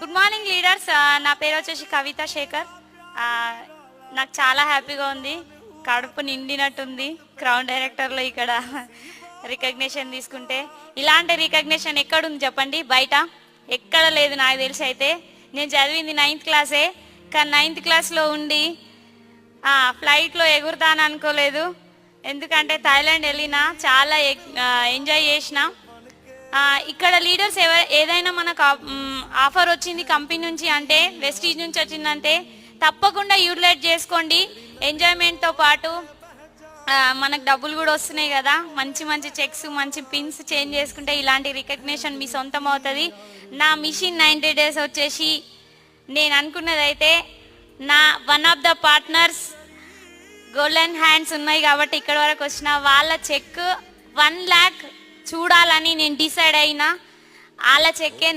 Good morning leaders. నా పేరు వచ్చేసి కవిత శేఖర్. ఆ, నాకు చాలా హ్యాపీగా ఉంది, కడుపు నిండినట్టుంది క్రౌన్ డైరెక్టర్లో ఇక్కడ రికగ్నిషన్ తీసుకుంటే. ఇలాంటి రికగ్నిషన్ ఎక్కడుంది చెప్పండి, బయట ఎక్కడ లేదు నాకు తెలిసి. అయితే నేను చదివింది 9th క్లాసే, కానీ 9th క్లాస్లో ఉండి ఫ్లైట్లో ఎగురుతాను అనుకోలేదు. ఎందుకంటే థాయిలాండ్ వెళ్ళిన చాలా ఎంజాయ్ చేసిన. ఇక్కడ లీడర్స్ ఏదైనా మనకు ఆఫర్ వచ్చింది కంపెనీ నుంచి అంటే, వెస్టీజ్ నుంచి వచ్చిందంటే తప్పకుండా యూటిలైజ్ చేసుకోండి. ఎంజాయ్మెంట్తో పాటు మనకు డబ్బులు కూడా వస్తున్నాయి కదా, మంచి మంచి చెక్స్, మంచి పిన్స్ చేంజ్ చేసుకుంటే ఇలాంటి రికగ్నిషన్ మీ సొంతం అవుతుంది. నా మిషన్ 90 days వచ్చేసి నేను అనుకున్నది అయితే, నా one of the partners golden hands ఉన్నాయి కాబట్టి ఇక్కడ వరకు వచ్చిన వాళ్ళ చెక్ 1 lakh చూడాలని నేను డిసైడ్ అయినా. వాళ్ళ చెక్కే